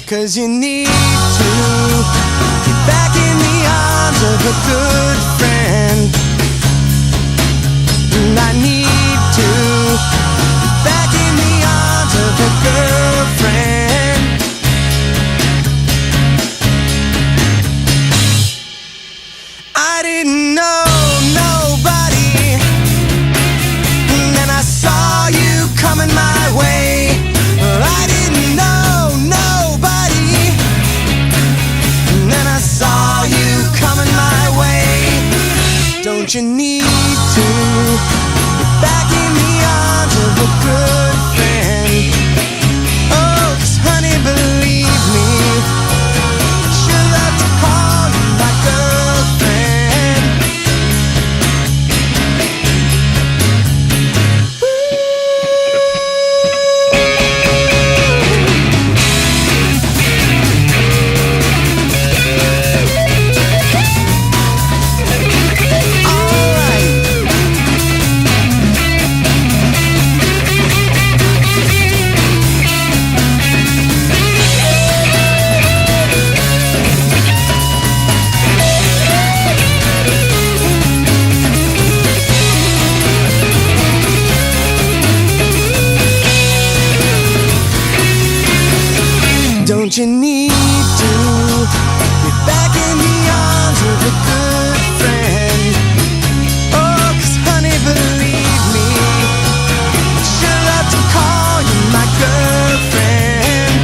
'Cause you need to get back in the arms of a good friend. And I need to get back in the arms of a girlfriend. I didn't know nobody, and then I saw you coming my way. Well, I didn't know nobody, and then I saw you coming my way. Don't you need to get back in the arms of a good friend? Oh, 'cause honey, believe me, I sure love to call you my girlfriend. Don't you need to get back in the arms of a good friend? Oh, 'cause honey, believe me, I sure love to call you my girlfriend.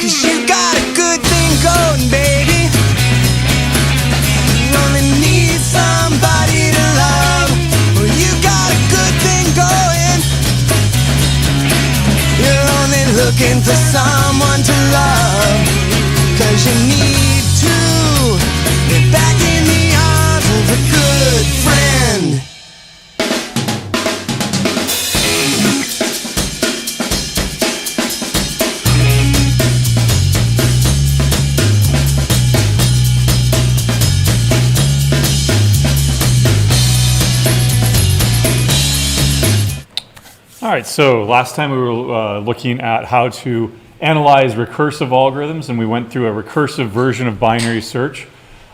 'Cause you got a good thing going, baby. You only need somebody to love. Well, you got a good thing going. You're only looking for someone to love. 'Cause you need to get back in the arms of a good friend. All right, so last time we were looking at how to analyze recursive algorithms, and we went through a recursive version of binary search.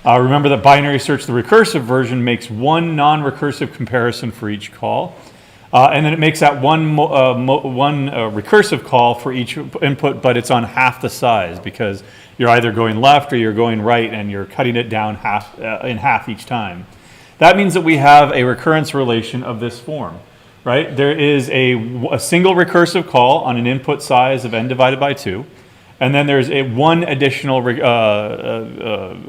Remember that binary search, the recursive version, makes one non-recursive comparison for each call, and then it makes that one recursive call for each input, but it's on half the size because you're either going left or you're going right, and you're cutting it down in half each time. That means that we have a recurrence relation of this form. Right? There is a single recursive call on an input size of n divided by 2, and then there's one additional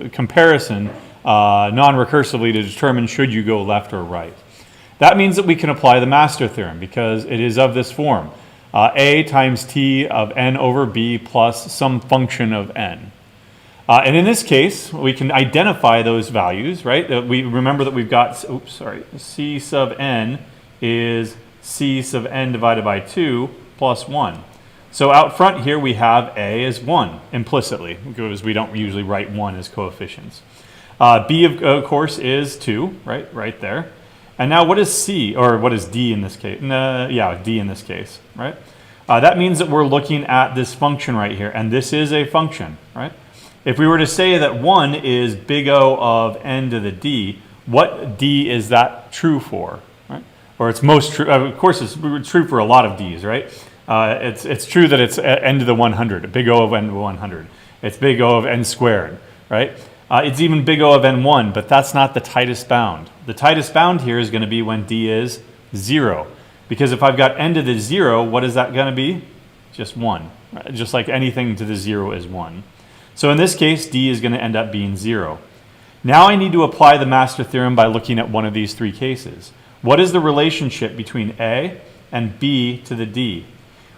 comparison non-recursively to determine should you go left or right. That means that we can apply the master theorem because it is of this form. A times t of n over b plus some function of n. And in this case, we can identify those values, right? We remember that we've got, c sub n is c sub n divided by 2 plus 1. So out front here we have a as 1 implicitly because we don't usually write 1 as coefficients. B of course is 2, right there. And now what is c, or what is d in this case? D in this case, right? That means that we're looking at this function right here, and this is a function, right? If we were to say that 1 is big O of n to the d, what d is that true for? Or it's most true, of course it's true for a lot of d's, right? It's true that it's n to the 100, big O of n to the 100. It's big O of n squared, right? It's even big O of n1, but that's not the tightest bound. The tightest bound here is going to be when d is 0. Because if I've got n to the 0, what is that going to be? Just 1. Right? Just like anything to the 0 is 1. So in this case, d is going to end up being 0. Now I need to apply the master theorem by looking at one of these three cases. What is the relationship between A and B to the D?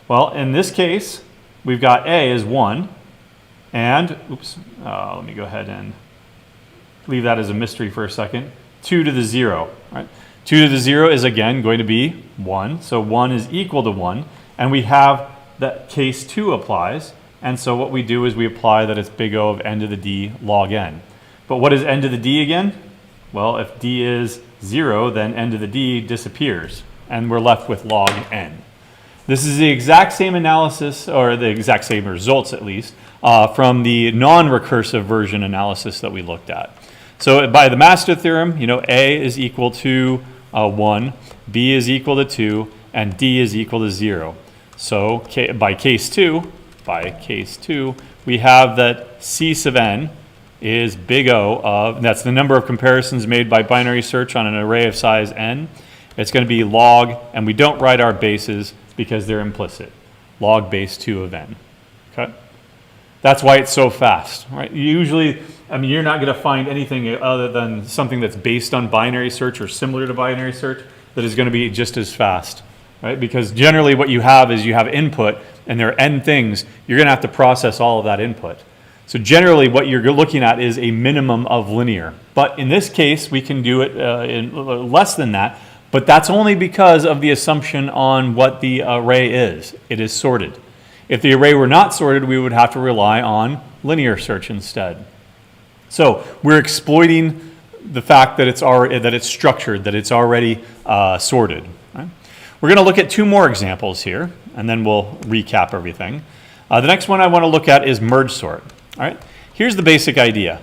Well, in this case, we've got A as 1, and, let me go ahead and leave that as a mystery for a second. 2 to the 0, right? 2 to the 0 is again going to be 1, so 1 is equal to 1, and we have that case 2 applies, and so what we do is we apply that it's big O of n to the d log n. But what is n to the d again? Well, if d is 0, then n to the d disappears, and we're left with log n. This is the exact same analysis, or the exact same results at least, from the non-recursive version analysis that we looked at. So by the master theorem, A is equal to 1, B is equal to 2, and D is equal to 0. So by case 2, we have that C sub n is big O of, that's the number of comparisons made by binary search on an array of size n. It's going to be log, and we don't write our bases because they're implicit. Log base 2 of n. Okay? That's why it's so fast, right? Usually, you're not going to find anything other than something that's based on binary search or similar to binary search that is going to be just as fast, right? Because generally what you have is you have input, and there are n things. You're going to have to process all of that input. So generally what you're looking at is a minimum of linear. But in this case, we can do it in less than that. But that's only because of the assumption on what the array is. It is sorted. If the array were not sorted, we would have to rely on linear search instead. So we're exploiting the fact that it's structured, that it's already sorted. Right? We're going to look at two more examples here, and then we'll recap everything. The next one I want to look at is merge sort. All right? Here's the basic idea.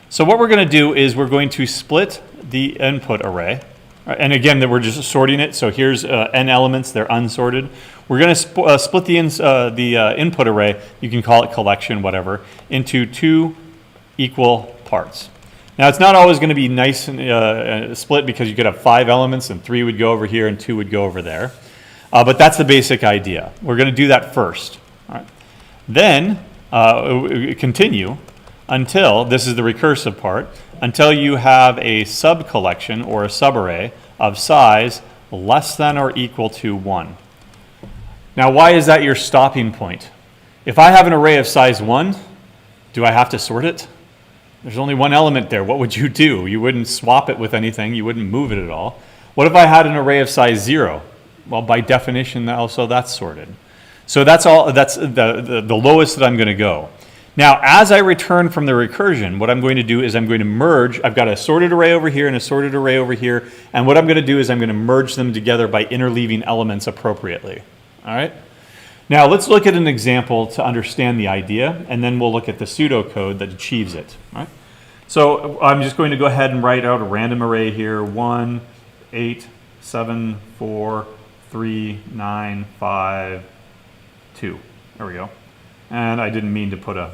So what we're going to do is we're going to split the input array. And again, we're just sorting it. So here's n elements. They're unsorted. We're going to split the input array, you can call it collection, whatever, into two equal parts. Now, it's not always going to be nice and split because you could have 5 elements and 3 would go over here and 2 would go over there. But that's the basic idea. We're going to do that first. All right. Then continue until, this is the recursive part, until you have a sub-collection or a subarray of size less than or equal to 1. Now, why is that your stopping point? If I have an array of size 1, do I have to sort it? There's only one element there. What would you do? You wouldn't swap it with anything. You wouldn't move it at all. What if I had an array of size 0? Well, by definition, also that's sorted. So that's the lowest that I'm going to go. Now, as I return from the recursion, what I'm going to do is I'm going to merge. I've got a sorted array over here and a sorted array over here. And what I'm going to do is I'm going to merge them together by interleaving elements appropriately. All right? Now, let's look at an example to understand the idea, and then we'll look at the pseudocode that achieves it. All right? So I'm just going to go ahead and write out a random array here. 1, 8, 7, 4, 3, 9, 5, 2. There we go. And I didn't mean to put a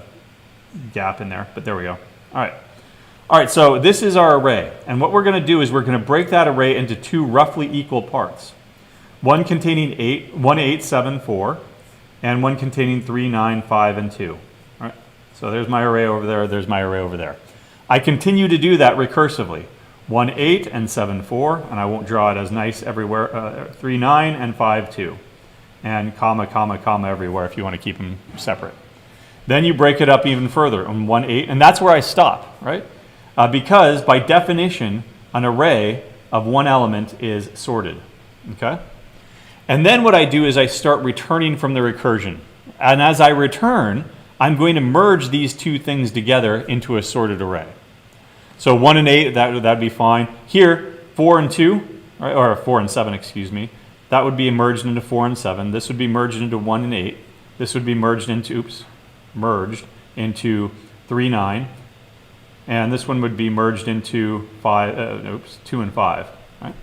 gap in there, but there we go. All right, so this is our array. And what we're going to do is we're going to break that array into two roughly equal parts. One containing 1, 8, 7, 4, and one containing 3, 9, 5, and 2. All right, so there's my array over there, there's my array over there. I continue to do that recursively. 1, 8, and 7, 4, and I won't draw it as nice everywhere. 3, 9, and 5, 2. And comma, comma, comma everywhere if you want to keep them separate. Then you break it up even further on 1, 8, and that's where I stop, right? Because by definition, an array of one element is sorted, okay? And then what I do is I start returning from the recursion. And as I return, I'm going to merge these two things together into a sorted array. So 1 and 8, that'd be fine. Here, 4 and 2, right, or 4 and 7, excuse me. That would be merged into 4 and 7. This would be merged into 1 and 8. This would be merged into 3, 9. And this one would be merged into 2 and 5. Right?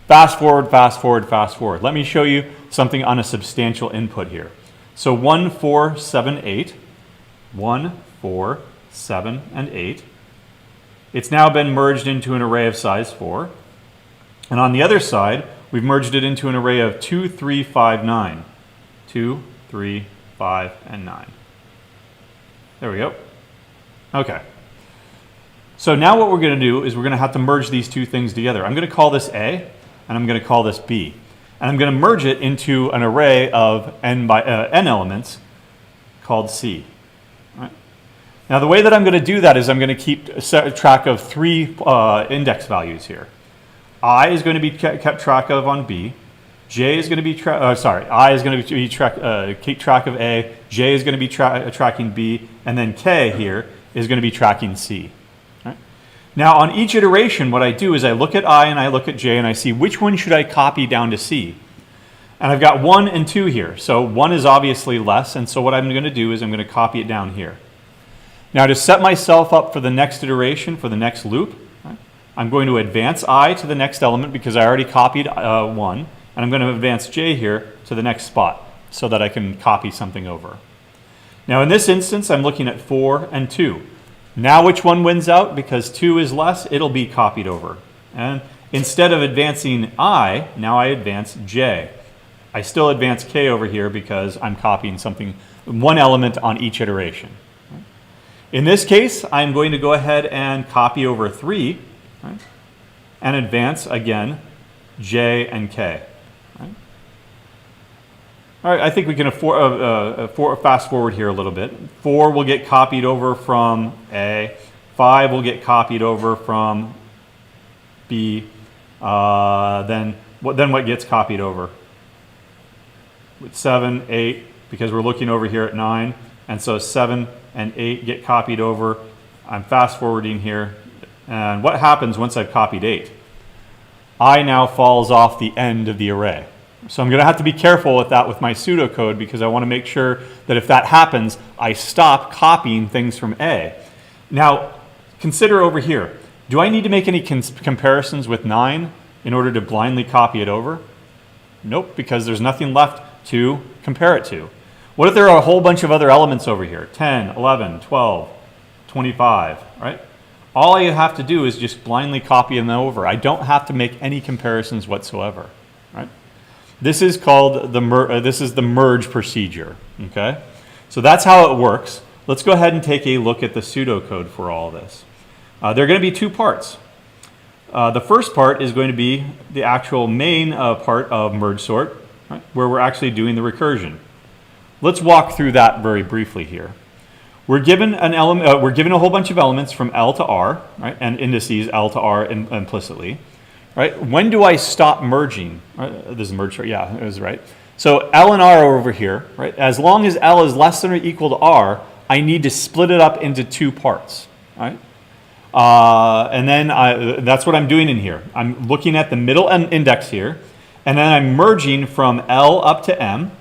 Fast forward, fast forward, fast forward. Let me show you something on a substantial input here. So 1, 4, 7, 8. 1, 4, 7, and 8. It's now been merged into an array of size 4. And on the other side, we've merged it into an array of 2, 3, 5, 9. 2, 3, 5, and 9. There we go. Okay. So now what we're going to do is we're going to have to merge these two things together. I'm going to call this A, and I'm going to call this B. And I'm going to merge it into an array of n elements called C. Right? Now the way that I'm going to do that is I'm going to keep track of 3 index values here. I is going to be kept track of on B. J is going to be I is going to be keep track of A. J is going to be tracking B, and then K here is going to be tracking C. Right? Now on each iteration, what I do is I look at I and I look at J and I see which one should I copy down to C. And I've got 1 and 2 here. So 1 is obviously less, and so what I'm going to do is I'm going to copy it down here. Now to set myself up for the next iteration, for the next loop, right, I'm going to advance I to the next element because I already copied 1, and I'm going to advance j here to the next spot so that I can copy something over. Now in this instance, I'm looking at 4 and 2. Now which one wins out? Because 2 is less, it'll be copied over. And instead of advancing I, now I advance j. I still advance k over here because I'm copying something, one element on each iteration. In this case, I'm going to go ahead and copy over 3, right, and advance again j and k. Right. All right, I think we can fast forward here a little bit. 4 will get copied over from A. 5 will get copied over from B. Then what gets copied over? 7, 8, because we're looking over here at 9. And so 7 and 8 get copied over. I'm fast forwarding here. And what happens once I've copied 8? I now falls off the end of the array. So I'm going to have to be careful with that with my pseudocode because I want to make sure that if that happens, I stop copying things from A. Now, consider over here. Do I need to make any comparisons with 9 in order to blindly copy it over? Nope, because there's nothing left to compare it to. What if there are a whole bunch of other elements over here? 10, 11, 12, 25, right? All I have to do is just blindly copy them over. I don't have to make any comparisons whatsoever, right? This is called the merge procedure, okay? So that's how it works. Let's go ahead and take a look at the pseudocode for all this. There are going to be 2 parts. The first part is going to be the actual main part of merge sort, right, where we're actually doing the recursion. Let's walk through that very briefly here. We're given an element. We're given a whole bunch of elements from L to R, right, and indices L to R implicitly, right. When do I stop merging? This is merge sort. Yeah, it was right. So L and R are over here, right. As long as L is less than or equal to R, I need to split it up into 2 parts, right. And then that's what I'm doing in here. I'm looking at the middle index here, and then I'm merging from L up to M,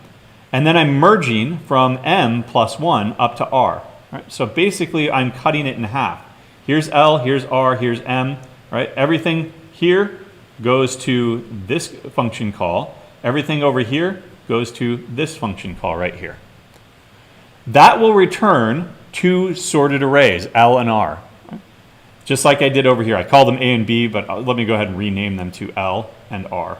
and then I'm merging from M plus 1 up to R. Right? So basically, I'm cutting it in half. Here's L, here's R, here's M. Right? Everything here goes to this function call. Everything over here goes to this function call right here. That will return 2 sorted arrays, L and R. Just like I did over here. I called them A and B, but let me go ahead and rename them to L and R.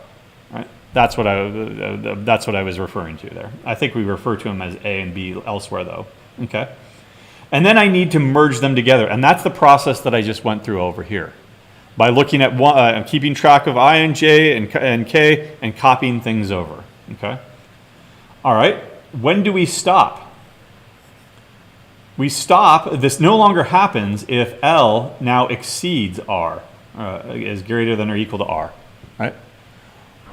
Right? That's what I was referring to there. I think we refer to them as A and B elsewhere, though. Okay. And then I need to merge them together, and that's the process that I just went through over here. By looking at keeping track of I and J and K and copying things over. Okay. All right. When do we stop? We stop. This no longer happens if L now exceeds R, is greater than or equal to R. Right.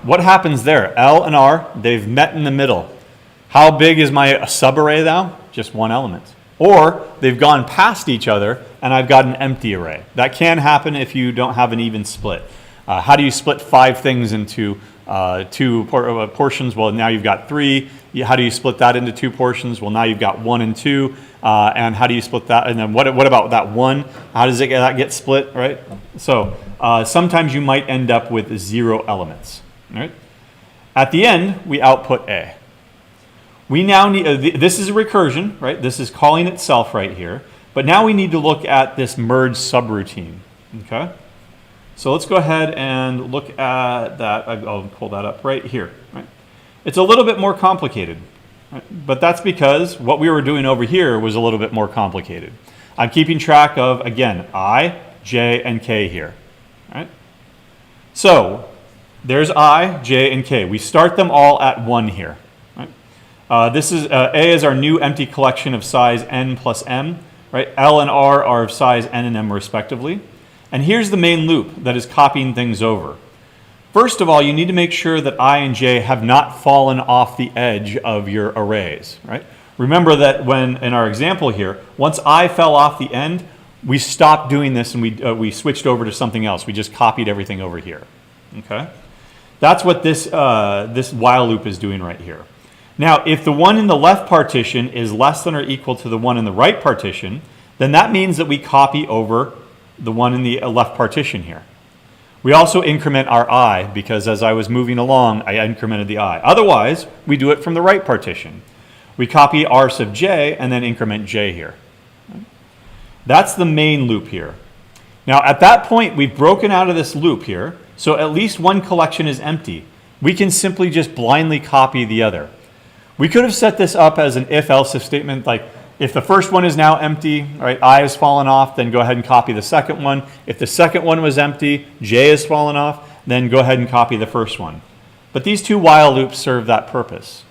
What happens there? L and R, they've met in the middle. How big is my subarray now? Just 1 element. Or they've gone past each other and I've got an empty array. That can happen if you don't have an even split. How do you split 5 things into 2 portions? Well, now you've got 3. How do you split that into 2 portions? Well, now you've got 1 and 2. And how do you split that? And then what about that 1? How does that get split, right? So sometimes you might end up with 0 elements. Right? At the end, we output A. We now need, this is a recursion, right? This is calling itself right here. But now we need to look at this merge subroutine, okay? So let's go ahead and look at that. I'll pull that up right here, right? It's a little bit more complicated, right? But that's because what we were doing over here was a little bit more complicated. I'm keeping track of, again, I, J, and K here, right? So there's I, J, and K. We start them all at 1 here. Right? This is A is our new empty collection of size n plus m. Right? L and R are of size n and m respectively. And here's the main loop that is copying things over. First of all, you need to make sure that I and J have not fallen off the edge of your arrays. Right? Remember that when in our example here, once I fell off the end, we stopped doing this and we switched over to something else. We just copied everything over here. Okay. That's what this while loop is doing right here. Now, if the one in the left partition is less than or equal to the one in the right partition, then that means that we copy over the one in the left partition here. We also increment our I, because as I was moving along, I incremented the I. Otherwise, we do it from the right partition. We copy R sub j and then increment j here. That's the main loop here. Now, at that point, we've broken out of this loop here, so at least one collection is empty. We can simply just blindly copy the other. We could have set this up as an if-else if statement, like if the first one is now empty, right, I has fallen off, then go ahead and copy the second one. If the second one was empty, j has fallen off, then go ahead and copy the first one. But these two while loops serve that purpose.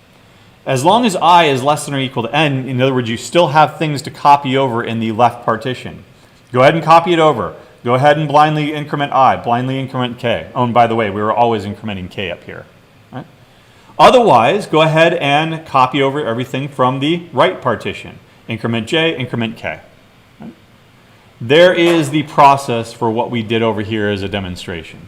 As long as I is less than or equal to n, in other words, you still have things to copy over in the left partition. Go ahead and copy it over. Go ahead and blindly increment I, blindly increment k. Oh, and by the way, we were always incrementing k up here. Right? Otherwise, go ahead and copy over everything from the right partition. Increment j, increment k. Right? There is the process for what we did over here as a demonstration.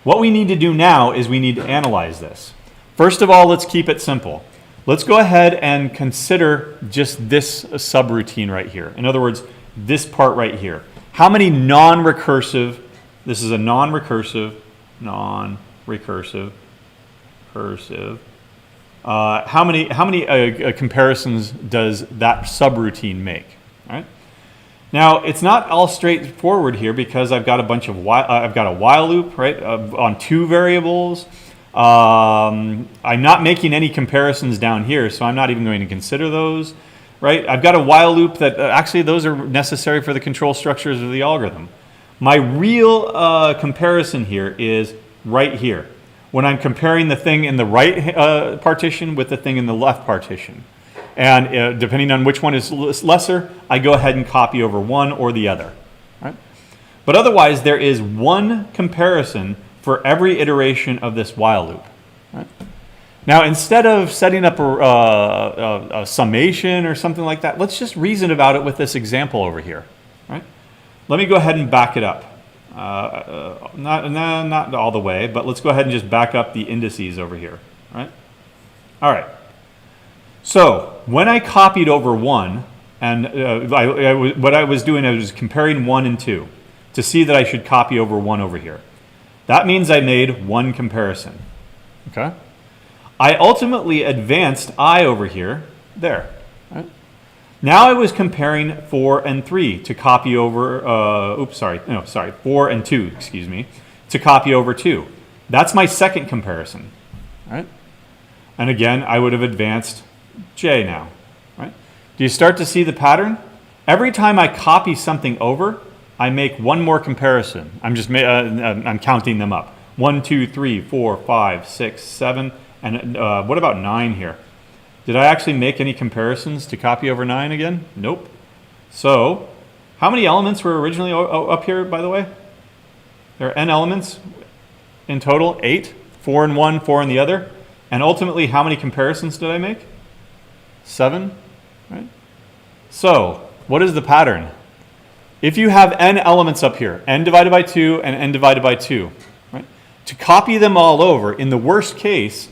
What we need to do now is we need to analyze this. First of all, let's keep it simple. Let's go ahead and consider just this subroutine right here. In other words, this part right here. How many non-recursive, this is a non-recursive, how many comparisons does that subroutine make? All right. Now it's not all straightforward here because I've got a bunch of I've got a while loop, right, on two variables. I'm not making any comparisons down here, so I'm not even going to consider those. Right? I've got a while loop that actually those are necessary for the control structures of the algorithm. My real comparison here is right here, when I'm comparing the thing in the right partition with the thing in the left partition. And depending on which one is lesser, I go ahead and copy over one or the other. Right? But otherwise, there is one comparison for every iteration of this while loop. Right? Now, instead of setting up a summation or something like that, let's just reason about it with this example over here. Right? Let me go ahead and back it up. Not all the way, but let's go ahead and just back up the indices over here. Right? All right. So when I copied over 1, and what I was doing, I was comparing 1 and 2 to see that I should copy over 1 over here. That means I made one comparison. Okay? I ultimately advanced I over here, there. Right? Now I was comparing 4 and 3 to copy over, 4 and 2, excuse me, to copy over 2. That's my second comparison. Right? And again, I would have advanced j now. Right? Do you start to see the pattern? Every time I copy something over, I make one more comparison. I'm counting them up. 1, 2, 3, 4, 5, 6, 7, and what about 9 here? Did I actually make any comparisons to copy over 9 again? Nope. So, how many elements were originally up here, by the way? There are n elements in total, 8, 4 in one, 4 in the other. And ultimately, how many comparisons did I make? 7, right? So, what is the pattern? If you have n elements up here, n divided by 2 and n divided by 2, right? To copy them all over, in the worst case,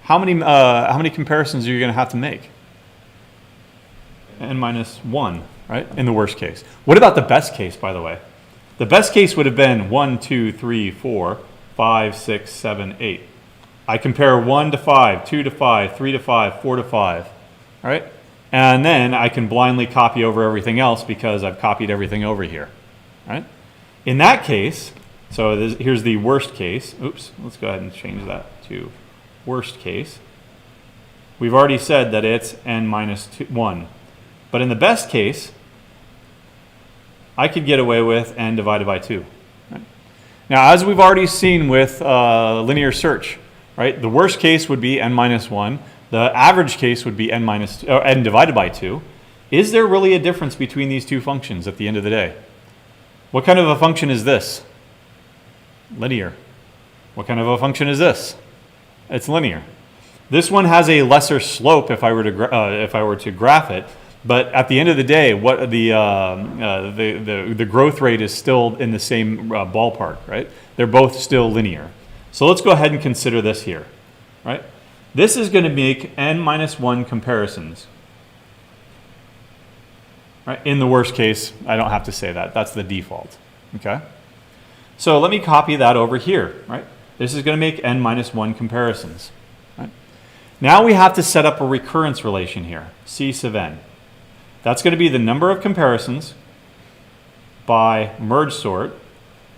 how many comparisons are you going to have to make? N minus 1, right? In the worst case. What about the best case, by the way? The best case would have been 1, 2, 3, 4, 5, 6, 7, 8. I compare 1 to 5, 2 to 5, 3 to 5, 4 to 5. All right? And then I can blindly copy over everything else because I've copied everything over here. Right? In that case, so here's the worst case. Oops, let's go ahead and change that to worst case. We've already said that it's n minus 1. But in the best case, I could get away with n divided by 2. Right? Now, as we've already seen with linear search, right, the worst case would be n minus 1. The average case would be n divided by 2. Is there really a difference between these two functions at the end of the day? What kind of a function is this? Linear. What kind of a function is this? It's linear. This one has a lesser slope if I were to graph it, but at the end of the day, what the growth rate is still in the same ballpark, right? They're both still linear. So let's go ahead and consider this here, right? This is going to make n minus 1 comparisons. Right? In the worst case, I don't have to say that. That's the default. Okay? So let me copy that over here. Right? This is going to make n minus 1 comparisons. Right? Now we have to set up a recurrence relation here, C sub n. That's going to be the number of comparisons by merge sort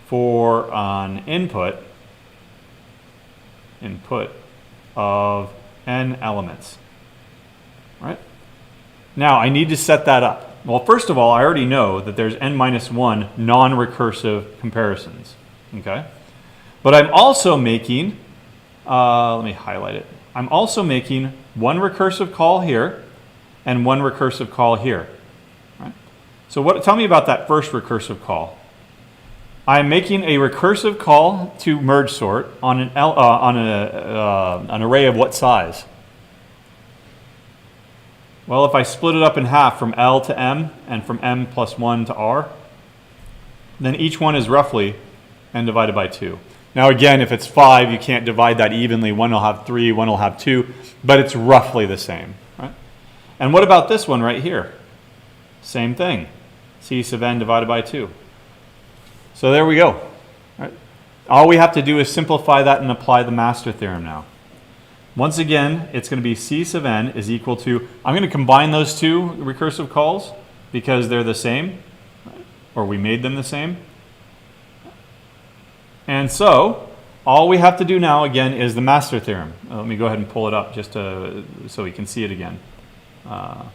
for an input of n elements. Right? Now I need to set that up. Well, first of all, I already know that there's n minus 1 non-recursive comparisons. Okay? But I'm also making, let me highlight it. I'm also making one recursive call here and one recursive call here. Right? So tell me about that first recursive call. I'm making a recursive call to merge sort on an array of what size? Well, if I split it up in half from L to M and from M plus 1 to R, then each one is roughly n divided by 2. Now again, if it's 5, you can't divide that evenly. One will have 3, one will have 2, but it's roughly the same. Right? And what about this one right here? Same thing. C sub n divided by 2. So there we go. Right? All we have to do is simplify that and apply the master theorem now. Once again, it's going to be C sub n is equal to, I'm going to combine those two recursive calls because they're the same, or we made them the same. And so, all we have to do now, again, is the master theorem. Let me go ahead and pull it up just so we can see it again. Come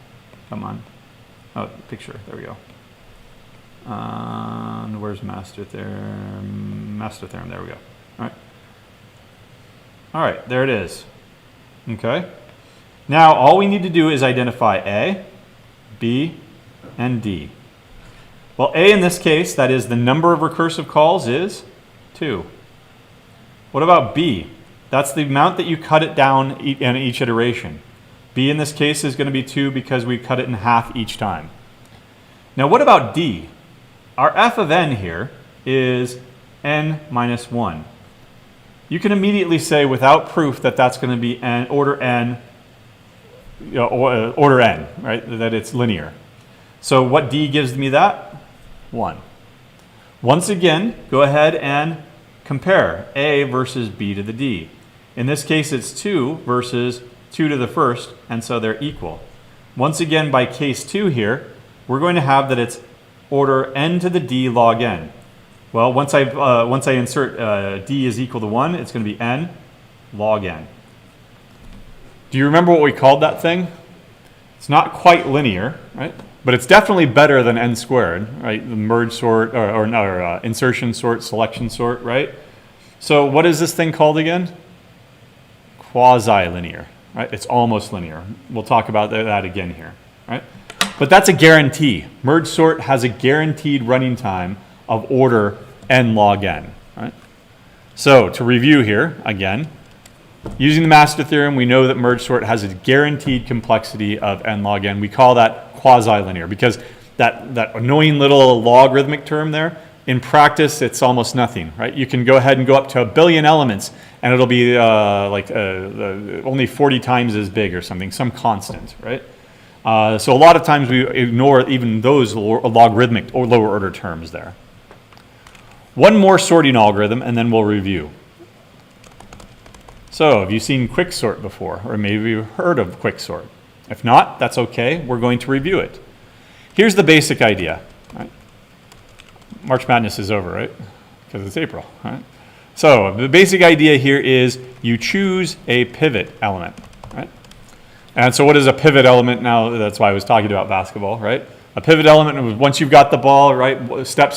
on. Oh, picture. There we go. Where's master theorem? Master theorem. There we go. All right. All right, there it is. Okay. Now, all we need to do is identify A, B, and D. Well, A in this case, that is the number of recursive calls, is 2. What about B? That's the amount that you cut it down in each iteration. B in this case is going to be 2 because we cut it in half each time. Now, what about D? Our f of n here is n minus 1. You can immediately say without proof that that's going to be order n, order n, right? That it's linear. So what D gives me that? 1. Once again, go ahead and compare A versus B to the D. In this case, it's 2 versus 2 to the first, and so they're equal. Once again, by case 2 here, we're going to have that it's order n to the d log n. Well, once I insert d is equal to 1, it's going to be n log n. Do you remember what we called that thing? It's not quite linear, right? But it's definitely better than n squared, right? The merge sort, or insertion sort, selection sort, right? So what is this thing called again? Quasi-linear, right? It's almost linear. We'll talk about that again here, right? But that's a guarantee. Merge sort has a guaranteed running time of order n log n, right? So to review here, again, using the master theorem, we know that merge sort has a guaranteed complexity of n log n. We call that quasi-linear because that annoying little logarithmic term there, in practice, it's almost nothing, right? You can go ahead and go up to 1 billion elements and it'll be only 40 times as big or something, some constant, right? So a lot of times we ignore even those logarithmic or lower order terms there. One more sorting algorithm and then we'll review. So have you seen quicksort before, or maybe you've heard of quicksort? If not, that's okay. We're going to review it. Here's the basic idea. Right? March Madness is over, right? Because it's April, right? So the basic idea here is you choose a pivot element, right? And so what is a pivot element now? That's why I was talking about basketball, right? A pivot element, once you've got the ball, right, step,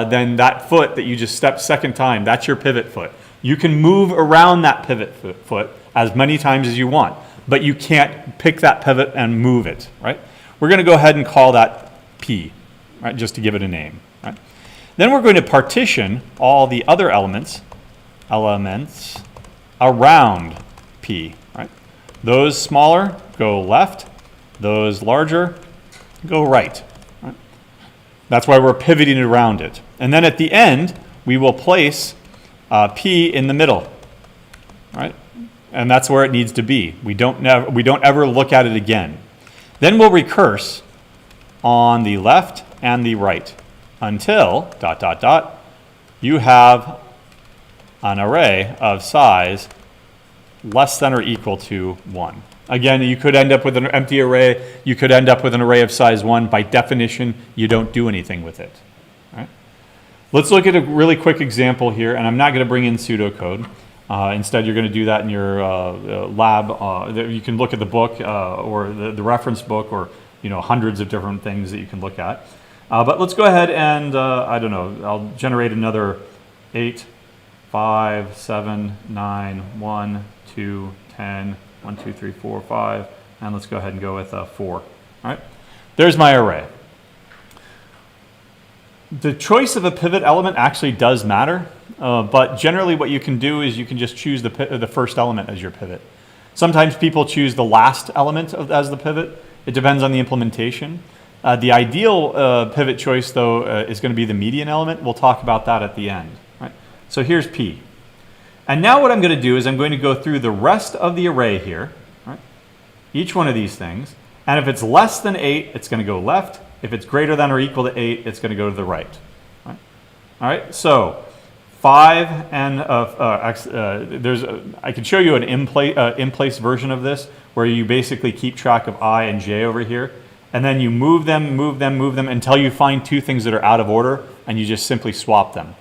then that foot that you just stepped second time, that's your pivot foot. You can move around that pivot foot as many times as you want, but you can't pick that pivot and move it, right? We're going to go ahead and call that P, right, just to give it a name, right? Then we're going to partition all the other elements around P, right? Those smaller go left, those larger go right, right? That's why we're pivoting around it. And then at the end, we will place P in the middle, right? And that's where it needs to be. We don't ever look at it again. Then we'll recurse on the left and the right until ... you have an array of size less than or equal to 1. Again, you could end up with an empty array. You could end up with an array of size 1. By definition, you don't do anything with it. All right? Let's look at a really quick example here, and I'm not going to bring in pseudocode. Instead, you're going to do that in your lab. You can look at the book or the reference book, or hundreds of different things that you can look at. But let's go ahead and, I don't know, I'll generate another 8, 5, 7, 9, 1, 2, 10, 1, 2, 3, 4, 5, and let's go ahead and go with 4. All right, there's my array. The choice of a pivot element actually does matter, but generally what you can do is you can just choose the first element as your pivot. Sometimes people choose the last element as the pivot. It depends on the implementation. The ideal pivot choice, though, is going to be the median element. We'll talk about that at the end. Right? So here's P. And now what I'm going to do is I'm going to go through the rest of the array here, right? Each one of these things. And if it's less than 8, it's going to go left. If it's greater than or equal to 8, it's going to go to the right. Right? All right, so 5 and I can show you an in-place version of this where you basically keep track of I and j over here. And then you move them until you find two things that are out of order, and you just simply swap them.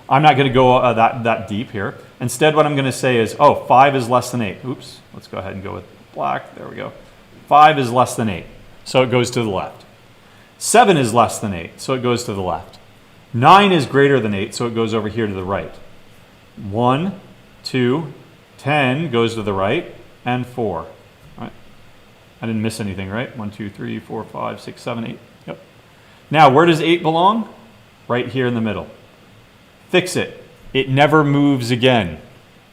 I'm not going to go that deep here. Instead, what I'm going to say is, 5 is less than 8. Oops, let's go ahead and go with black. There we go. 5 is less than 8, so it goes to the left. 7 is less than 8, so it goes to the left. 9 is greater than 8, so it goes over here to the right. 1, 2, 10 goes to the right, and 4. Right? I didn't miss anything, right? 1, 2, 3, 4, 5, 6, 7, 8. Yep. Now, where does 8 belong? Right here in the middle. Fix it. It never moves again.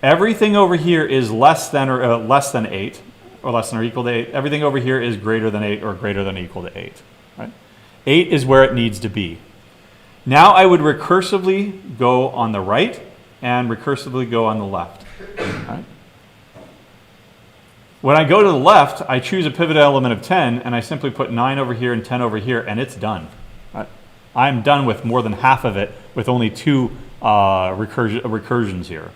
Everything over here is less than 8, or less than or equal to 8. Everything over here is greater than 8 or greater than or equal to 8. Right? 8 is where it needs to be. Now I would recursively go on the right and recursively go on the left. Right? When I go to the left, I choose a pivot element of 10, and I simply put 9 over here and 10 over here, and it's done. Right? I'm done with more than half of it with only 2 recursions here.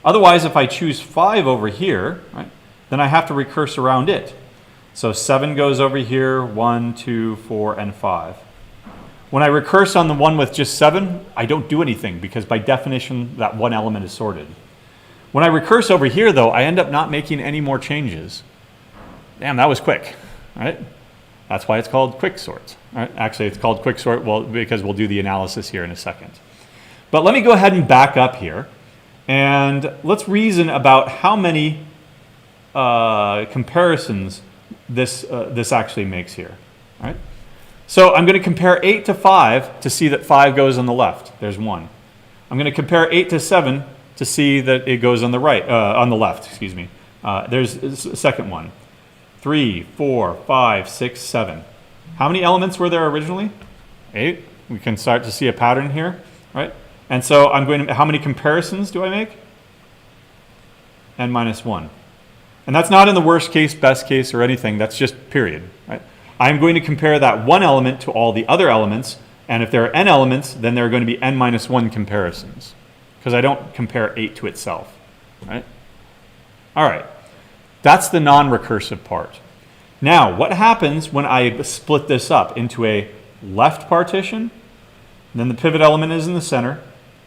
Otherwise, if I choose 5 over here, right, then I have to recurse around it. So 7 goes over here, 1, 2, 4, and 5. When I recurse on the one with just 7, I don't do anything because by definition that one element is sorted. When I recurse over here, though, I end up not making any more changes. Damn, that was quick, right? That's why it's called quick sort. Right? Actually, it's called quick sort because we'll do the analysis here in a second. But let me go ahead and back up here, and let's reason about how many comparisons this actually makes here. All right? So I'm going to compare 8 to 5 to see that 5 goes on the left. There's 1. I'm going to compare 8 to 7 to see that it goes on the right, on the left. Excuse me. There's a second one. 3, 4, 5, 6, 7. How many elements were there originally? 8. We can start to see a pattern here, right? And so I'm going to, how many comparisons do I make? N minus 1. And that's not in the worst case, best case, or anything. That's just period, right? I'm going to compare that one element to all the other elements, and if there are n elements, then there are going to be n minus 1 comparisons, because I don't compare 8 to itself, right? All right, that's the non-recursive part. Now, what happens when I split this up into a left partition, then the pivot element is in the center,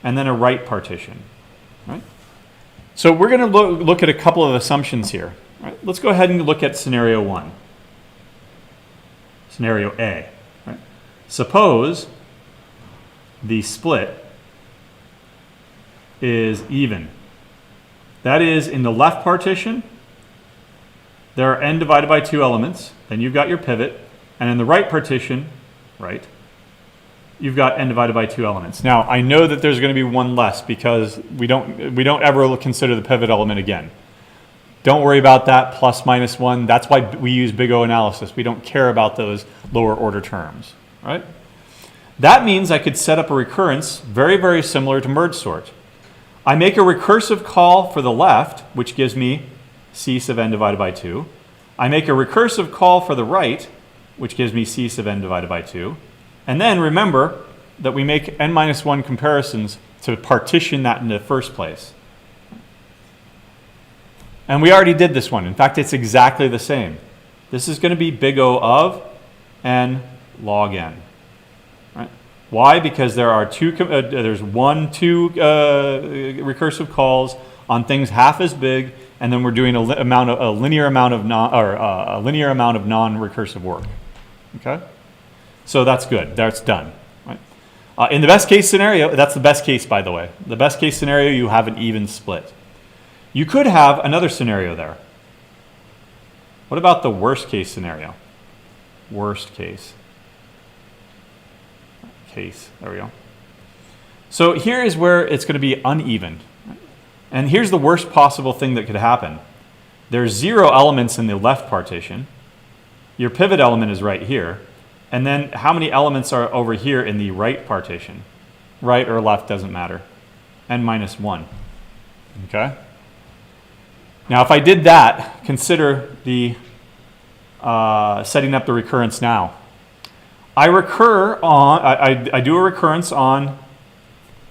and then a right partition, right? So we're going to look at a couple of assumptions here. Right? Let's go ahead and look at scenario 1. Scenario A. Right? Suppose the split is even. That is, in the left partition, there are n divided by 2 elements. Then you've got your pivot. And in the right partition, right, you've got n divided by 2 elements. Now, I know that there's going to be one less because we don't ever consider the pivot element again. Don't worry about that, plus minus 1. That's why we use big O analysis. We don't care about those lower order terms, right? That means I could set up a recurrence very, very similar to merge sort. I make a recursive call for the left, which gives me c sub n divided by 2. I make a recursive call for the right, which gives me c sub n divided by 2. And then remember that we make n minus 1 comparisons to partition that in the first place. And we already did this one. In fact, it's exactly the same. This is going to be big O of n log n. Right? Why? Because there are two recursive calls on things half as big, and then we're doing a linear amount of non-recursive work. Okay, so that's good. That's done. Right? In the best case scenario, that's the best case, by the way. The best case scenario, you have an even split. You could have another scenario there. What about the worst case scenario? Worst case. There we go. So here is where it's going to be uneven. And here's the worst possible thing that could happen. There's 0 elements in the left partition. Your pivot element is right here. And then how many elements are over here in the right partition? Right or left doesn't matter. N minus 1. Okay? Now if I did that, consider the setting up the recurrence now. I do a recurrence on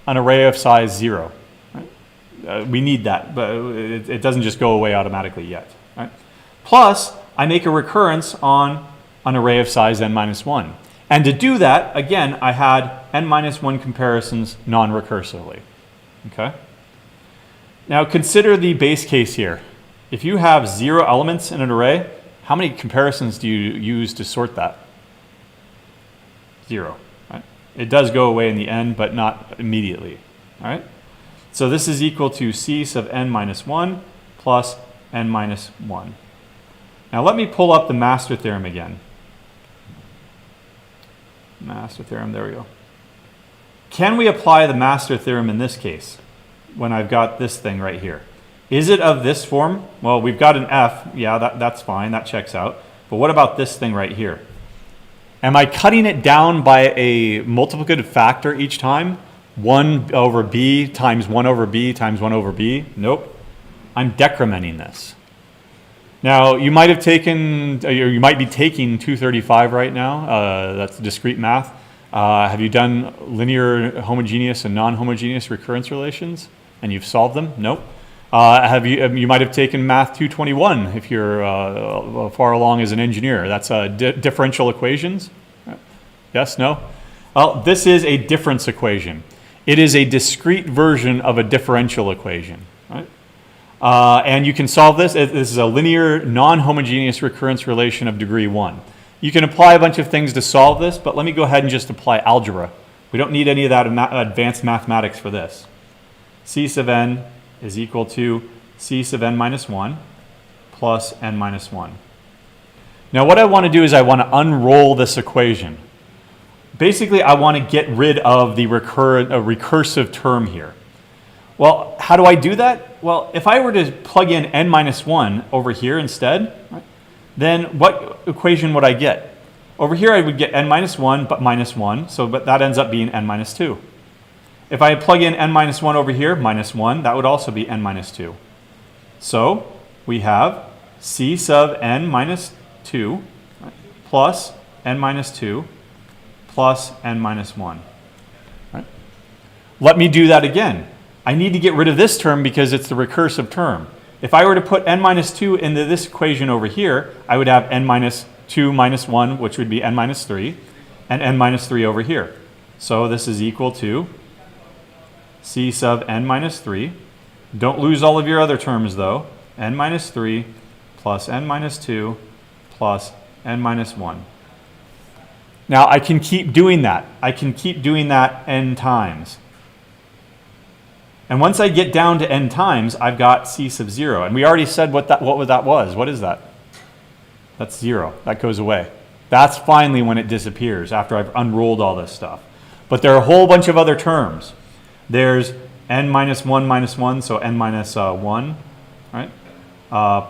an array of size 0. Right? We need that, but it doesn't just go away automatically yet. Right? Plus, I make a recurrence on an array of size n minus 1. And to do that, again, I had n minus 1 comparisons non-recursively. Okay? Now consider the base case here. If you have 0 elements in an array, how many comparisons do you use to sort that? 0. Right? It does go away in the end, but not immediately. All right? So this is equal to c sub n minus 1 plus n minus 1. Now let me pull up the master theorem again. Master theorem, there we go. Can we apply the master theorem in this case when I've got this thing right here? Is it of this form? Well, we've got an f. Yeah, that's fine. That checks out. But what about this thing right here? Am I cutting it down by a multiplicative factor each time? 1 over b times 1 over b times 1 over b? Nope. I'm decrementing this. Now, you might have taken, or you might be taking 235 right now. That's discrete math. Have you done linear homogeneous and non-homogeneous recurrence relations? And you've solved them? Nope. You might have taken Math 221 if you're far along as an engineer. That's differential equations. Yes, no? Well, this is a difference equation. It is a discrete version of a differential equation. Right? And you can solve this. This is a linear non-homogeneous recurrence relation of degree 1. You can apply a bunch of things to solve this, but let me go ahead and just apply algebra. We don't need any of that advanced mathematics for this. C sub n is equal to c sub n minus 1 plus n minus 1. Now what I want to do is I want to unroll this equation. Basically, I want to get rid of the recursive term here. Well, how do I do that? Well, if I were to plug in n minus 1 over here instead, right, then what equation would I get? Over here I would get n minus 1 but minus 1, but that ends up being n minus 2. If I plug in n minus 1 over here, minus 1, that would also be n minus 2. So we have c sub n minus 2 plus n minus 2 plus n minus 1. Right? Let me do that again. I need to get rid of this term because it's the recursive term. If I were to put n minus 2 into this equation over here, I would have n minus 2 minus 1, which would be n minus 3, and n minus 3 over here. So this is equal to c sub n minus 3. Don't lose all of your other terms though. N minus 3 plus n minus 2 plus n minus 1. Now I can keep doing that. I can keep doing that n times. And once I get down to n times, I've got c sub 0. And we already said what that was. What is that? That's 0. That goes away. That's finally when it disappears after I've unrolled all this stuff. But there are a whole bunch of other terms. There's n minus 1, so n minus 1, right?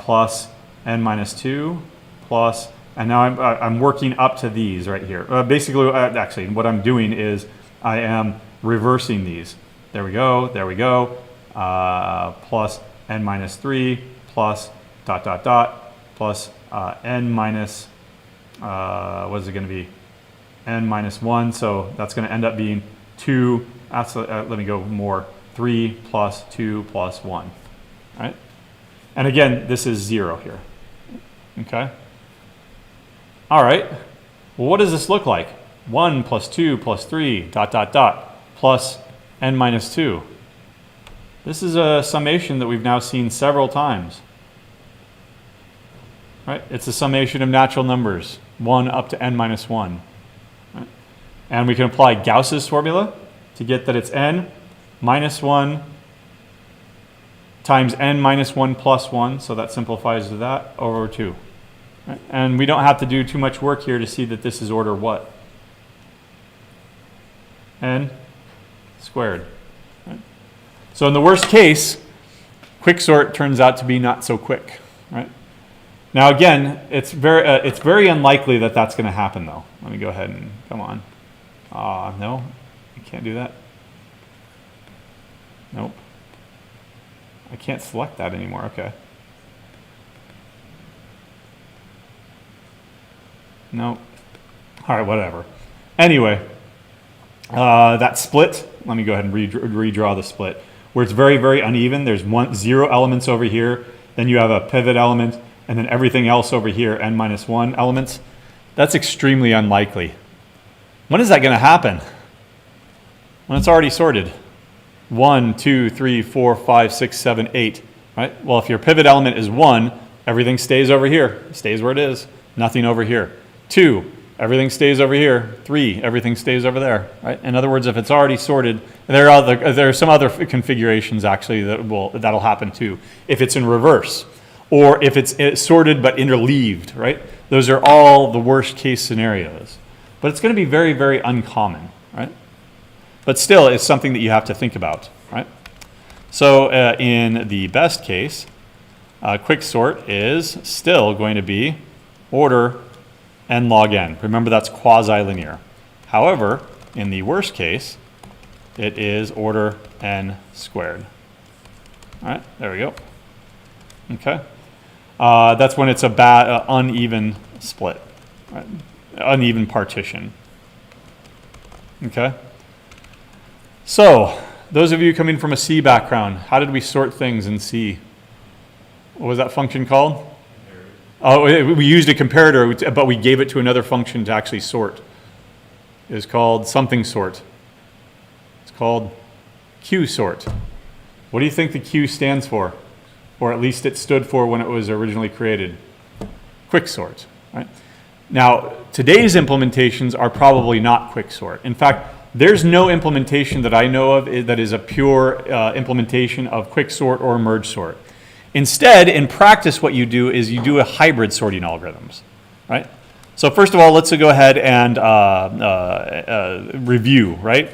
Plus n minus 2, plus, and now I'm working up to these right here. Basically, actually, what I'm doing is I am reversing these. There we go, there we go. plus n minus 3 plus dot dot dot plus n minus, what is it going to be? N minus 1, so that's going to end up being 2, let me go more, 3 plus 2 plus 1, right? And again, this is 0 here, okay? All right, well, what does this look like? 1 plus 2 plus 3 dot dot dot plus n minus 2. This is a summation that we've now seen several times, right? It's a summation of natural numbers, 1 up to n minus 1. Right? And we can apply Gauss's formula to get that it's n minus 1 times n minus 1 plus 1, so that simplifies to that, over 2. Right? And we don't have to do too much work here to see that this is order what? N squared. Right? So in the worst case, quicksort turns out to be not so quick. Right? Now again, it's very unlikely that that's going to happen though. Let me go ahead and, come on. No, you can't do that. Nope. I can't select that anymore, okay. Nope. All right, whatever. Anyway, that split, let me go ahead and redraw the split, where it's very, very uneven. There's 0 elements over here, then you have a pivot element, and then everything else over here, n minus 1 elements. That's extremely unlikely. When is that going to happen? When it's already sorted. 1, 2, 3, 4, 5, 6, 7, 8. Right? Well, if your pivot element is 1, everything stays over here. It stays where it is. Nothing over here. 2, everything stays over here. 3, everything stays over there. Right? In other words, if it's already sorted, there are some other configurations actually that'll happen too. If it's in reverse, or if it's sorted but interleaved, right? Those are all the worst case scenarios. But it's going to be very, very uncommon, right? But still, it's something that you have to think about, right? So in the best case, quicksort is still going to be order n log n. Remember, that's quasi-linear. However, in the worst case, it is order n squared. All right, there we go. Okay. That's when it's a bad, uneven split, right? Uneven partition. Okay. So, those of you coming from a C background, how did we sort things in C? What was that function called? Oh, we used a comparator, but we gave it to another function to actually sort. It's called something sort. It's called Q sort. What do you think the Q stands for? Or at least it stood for when it was originally created? Quicksort, right? Now, today's implementations are probably not quicksort. In fact, there's no implementation that I know of that is a pure implementation of quicksort or merge sort. Instead, in practice, what you do is you do a hybrid sorting algorithms, right? So first of all, let's go ahead and review, right?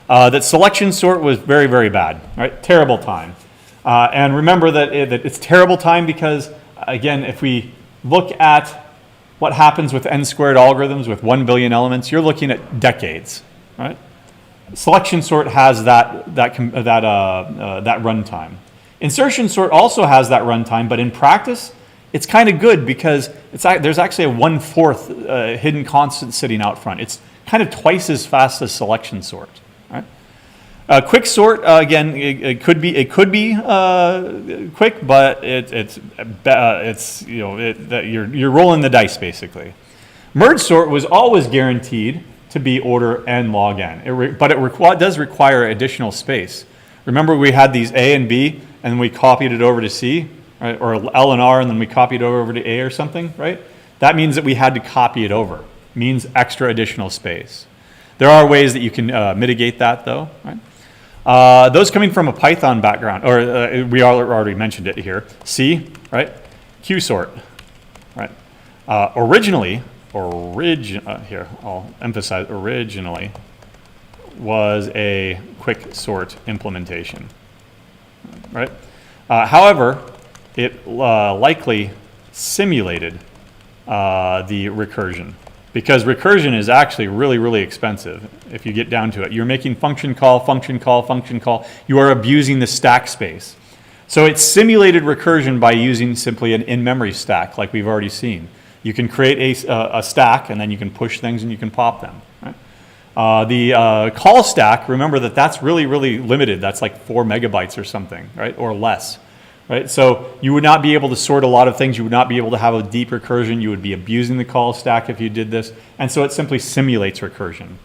That selection sort was very, very bad, right? Terrible time. And remember that it's terrible time because, again, if we look at what happens with n squared algorithms with 1 billion elements, you're looking at decades, right? Selection sort has that runtime. Insertion sort also has that runtime, but in practice, it's kind of good because there's actually a 1/4 hidden constant sitting out front. It's kind of twice as fast as selection sort. Quick sort, again, it could be quick, but you're rolling the dice basically. Merge sort was always guaranteed to be order n log n, but it does require additional space. Remember, we had these A and B, and we copied it over to C, right? Or L and R, and then we copied it over to A or something, right? That means that we had to copy it over. Means extra additional space. There are ways that you can mitigate that, though, right? Those coming from a Python background, or we already mentioned it here, C, right? Q sort, right? Here, I'll emphasize originally, was a quick sort implementation, right? However, it likely simulated the recursion, because recursion is actually really, really expensive if you get down to it. You're making function call, function call, function call. You are abusing the stack space. So it's simulated recursion by using simply an in-memory stack, like we've already seen. You can create a stack, and then you can push things and you can pop them. Right? The call stack, remember that that's really, really limited. That's like 4 megabytes or something, right, or less. Right? So you would not be able to sort a lot of things. You would not be able to have a deep recursion. You would be abusing the call stack if you did this. And so it simply simulates recursion.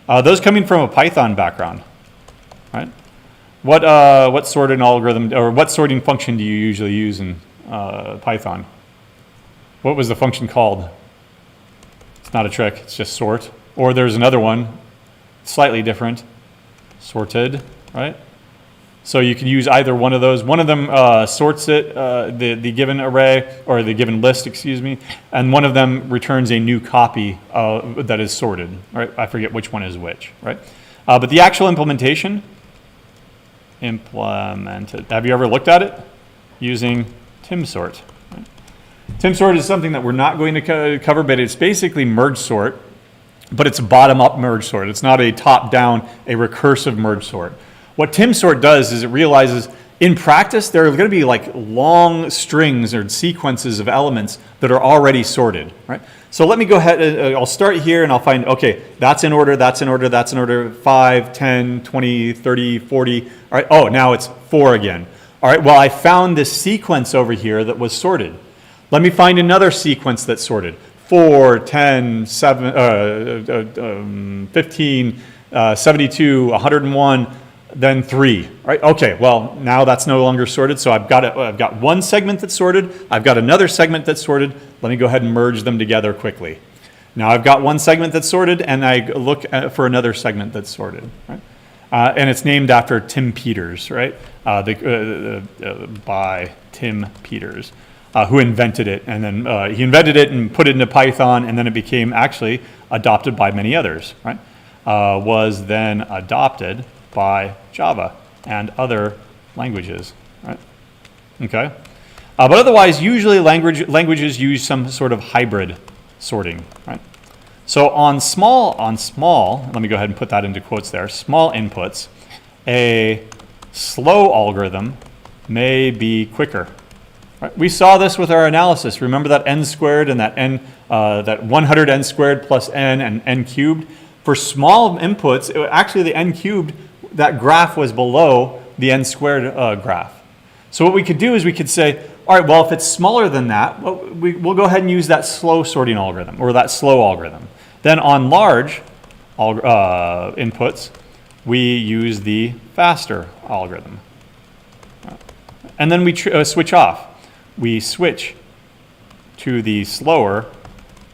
Those coming from a Python background, right? What sorting algorithm or what sorting function do you usually use in Python? What was the function called? It's not a trick. It's just sort. Or there's another one, slightly different, sorted, right? So you can use either one of those. One of them sorts it, the given array, or the given list, excuse me, and one of them returns a new copy that is sorted, right? I forget which one is which, right? But the actual implemented, have you ever looked at it? Using timsort. Right? Timsort is something that we're not going to cover, but it's basically merge sort, but it's a bottom-up merge sort. It's not a top-down, a recursive merge sort. What timsort does is it realizes in practice there are going to be like long strings or sequences of elements that are already sorted, right? So let me go ahead, I'll start here and I'll find, okay, that's in order, that's in order, that's in order, 5, 10, 20, 30, 40, all right, oh, now it's 4 again. All right, well, I found this sequence over here that was sorted. Let me find another sequence that's sorted. 4, 10, 15, 72, 101, then 3, right? Okay, well, now that's no longer sorted, so I've got one segment that's sorted, I've got another segment that's sorted. Let me go ahead and merge them together quickly. Now I've got one segment that's sorted, and I look for another segment that's sorted, right? And it's named after Tim Peters, right? By Tim Peters, who invented it, and then he invented it and put it into Python, and then it became actually adopted by many others, right? Was then adopted by Java and other languages, right? Okay, but otherwise, usually languages use some sort of hybrid sorting, right? So on small, let me go ahead and put that into quotes there. Small inputs, a slow algorithm may be quicker. Right? We saw this with our analysis. Remember that n squared and that that 100 n squared plus n and n cubed. For small inputs, actually the n cubed, that graph was below the n squared graph. So what we could do is we could say, all right, well, if it's smaller than that, well, we'll go ahead and use that slow sorting algorithm or that slow algorithm. Then on large inputs, we use the faster algorithm. And then we switch off. We switch to the slower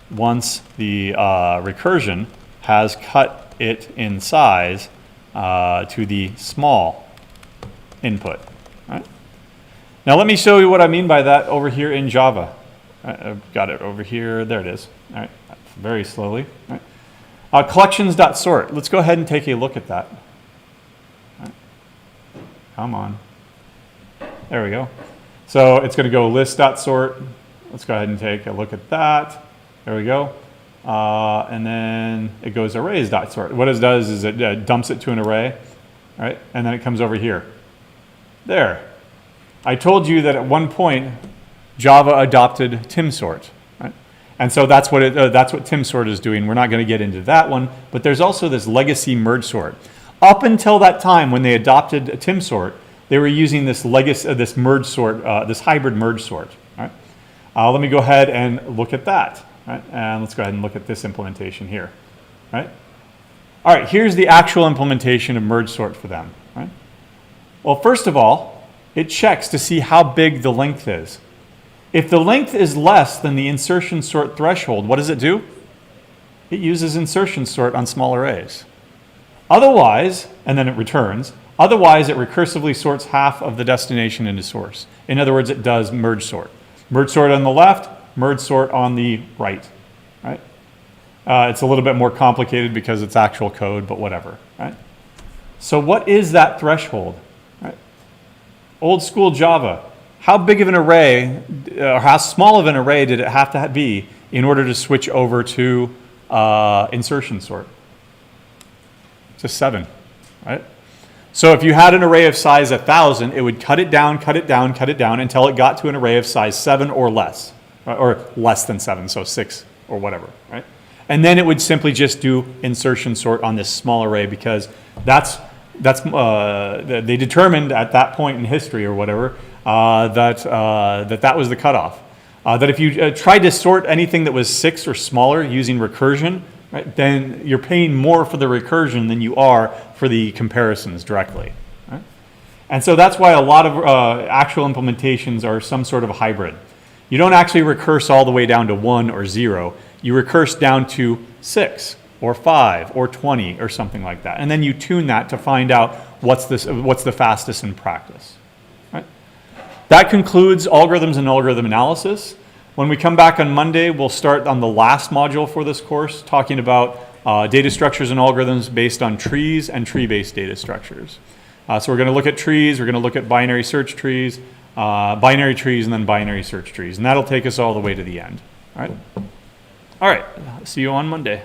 once the recursion has cut it in size to the small input. Right? Now let me show you what I mean by that over here in Java. I've got it over here. There it is. All right. Very slowly. All right. Collections.sort. Let's go ahead and take a look at that. All right. Come on. There we go. So it's going to go list.sort. Let's go ahead and take a look at that. There we go. And then it goes arrays.sort. What it does is it dumps it to an array, right? And then it comes over here. There. I told you that at one point Java adopted timsort, right? And so that's what timsort is doing. We're not going to get into that one, but there's also this legacy merge sort. Up until that time when they adopted timsort, they were using this legacy, this merge sort, this hybrid merge sort. Right? Let me go ahead and look at that. Right? And let's go ahead and look at this implementation here. Right? All right, here's the actual implementation of merge sort for them. Right? Well, first of all, it checks to see how big the length is. If the length is less than the insertion sort threshold, what does it do? It uses insertion sort on small arrays. Otherwise, and then it returns, otherwise it recursively sorts half of the destination into source. In other words, it does merge sort. Merge sort on the left, merge sort on the right. Right? It's a little bit more complicated because it's actual code, but whatever. Right? So what is that threshold? Right? Old school Java. How big of an array, or how small of an array did it have to be in order to switch over to insertion sort. Just 7, right? So if you had an array of size 1,000, it would cut it down, cut it down, cut it down until it got to an array of size 7 or less, right? Or less than 7, so 6 or whatever, right? And then it would simply just do insertion sort on this small array because they determined at that point in history or whatever that was the cutoff. That if you tried to sort anything that was 6 or smaller using recursion, right, then you're paying more for the recursion than you are for the comparisons directly. Right? And so that's why a lot of actual implementations are some sort of hybrid. You don't actually recurse all the way down to 1 or 0. You recurse down to 6 or 5 or 20 or something like that. And then you tune that to find out what's the fastest in practice. Right? That concludes algorithms and algorithm analysis. When we come back on Monday, we'll start on the last module for this course, talking about data structures and algorithms based on trees and tree-based data structures. So we're going to look at trees, we're going to look at binary search trees, binary trees, and then binary search trees. And that'll take us all the way to the end. All right? All right, see you on Monday.